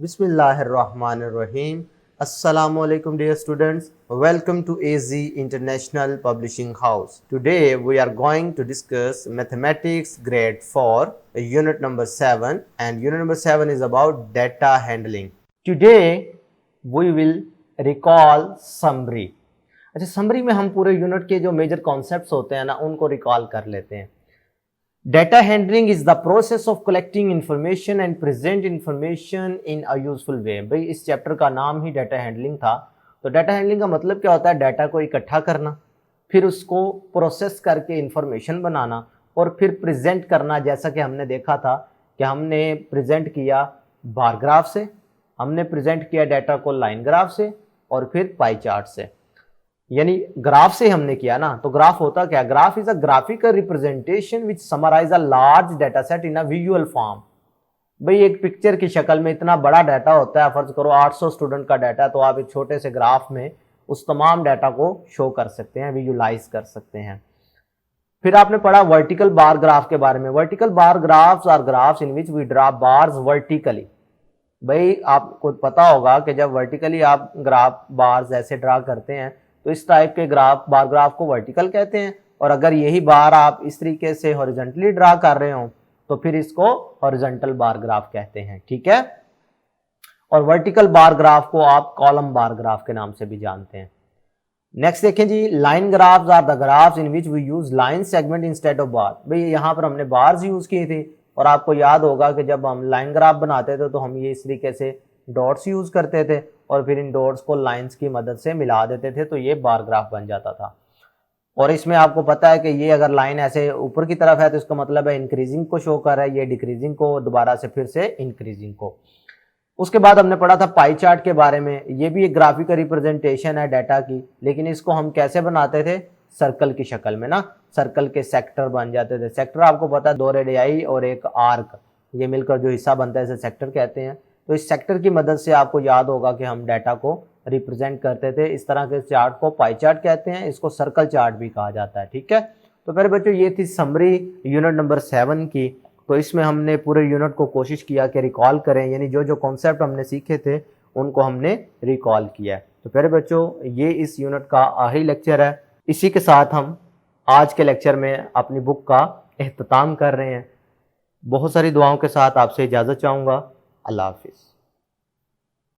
Bismillahirrahmanirrahim. Assalamualaikum dear students. Welcome to AZ International Publishing House. Today we are going to discuss Mathematics Grade 4 Unit number 7, and Unit number 7 is about data handling. Today we will recall summary. अच्छा, summary में हम पूरे unit के जो major concepts होते हैं ना उनको रिकॉल कर लेते हैं. Data handling is the process of collecting information and present information in a useful way. भाई इस चैप्टर का नाम ही डाटा हैंडलिंग था. तो डाटा हैंडलिंग का मतलब क्या होता है? डाटा को इकट्ठा करना, फिर उसको प्रोसेस करके इंफॉर्मेशन बनाना और फिर प्रेजेंट करना. जैसा कि हमने देखा था कि हमने प्रेजेंट किया बार ग्राफ से, हमने प्रेजेंट किया डाटा को लाइन ग्राफ से और फिर पाई चार्ट से. यानी ग्राफ से हमने किया ना. तो ग्राफ होता क्या? Graph is a graphical representation which summarise a large data set in a visual form. भाई एक पिक्चर की शक्ल में इतना बड़ा डाटा होता है. फर्ज करो 800 स्टूडेंट का डाटा, तो आप एक छोटे से ग्राफ में उस तमाम डाटा को शो कर सकते हैं, विजुअलाइज कर सकते हैं. फिर आपने पढ़ा वर्टिकल बार ग्राफ के बारे में. Vertical bar graphs are graphs in which we draw bars vertically. भाई आपको पता होगा कि जब वर्टिकली आप ग्राफ बार्स ऐसे ड्रा करते हैं तो इस टाइप के ग्राफ बार ग्राफ को वर्टिकल कहते हैं. और अगर यही बार आप इस तरीके से हॉरिजॉन्टली ड्रा कर रहे हो तो फिर इसको हॉरिजॉन्टल बार ग्राफ कहते हैं. ठीक है. और वर्टिकल बार ग्राफ को आप कॉलम बार ग्राफ के नाम से भी जानते हैं. नेक्स्ट देखें जी, line graphs are the graphs in which we use line segment instead of bar. भाई यहाँ पर हमने बार्स यूज किए थे और आपको याद होगा कि जब हम लाइन ग्राफ बनाते थे तो हम ये इस तरीके से डॉट्स यूज करते थे और फिर इन डॉट्स को लाइंस की मदद से मिला देते थे, तो ये बार ग्राफ बन जाता था. और इसमें आपको पता है कि ये अगर लाइन ऐसे ऊपर की तरफ है तो इसका मतलब है इंक्रीजिंग को शो कर रहा है, ये डिक्रीजिंग को, दोबारा से फिर से इंक्रीजिंग को. उसके बाद हमने पढ़ा था पाई चार्ट के बारे में. ये भी एक ग्राफिकल रिप्रेजेंटेशन है डाटा की, लेकिन इसको हम कैसे बनाते थे? सर्कल की शक्ल में ना. सर्कल के सेक्टर बन जाते थे. सेक्टर आपको पता है 2 रेडियाई और एक आर्क, ये मिलकर जो हिस्सा बनता है इसे सेक्टर कहते हैं. तो इस सेक्टर की मदद से आपको याद होगा कि हम डाटा को रिप्रेजेंट करते थे. इस तरह के चार्ट को पाई चार्ट कहते हैं, इसको सर्कल चार्ट भी कहा जाता है. ठीक है. तो मेरे बच्चों ये थी समरी यूनिट नंबर 7 की. तो इसमें हमने पूरे यूनिट को कोशिश किया कि रिकॉल करें, यानी जो जो कॉन्सेप्ट हमने सीखे थे उनको हमने रिकॉल किया. तो मेरे बच्चों ये इस यूनिट का आखिरी लेक्चर है. इसी के साथ हम आज के लेक्चर में अपनी बुक का इख्तिताम कर रहे हैं. बहुत सारी दुआओं के साथ आपसे इजाज़त चाहूँगा. अल्लाह हाफिज़.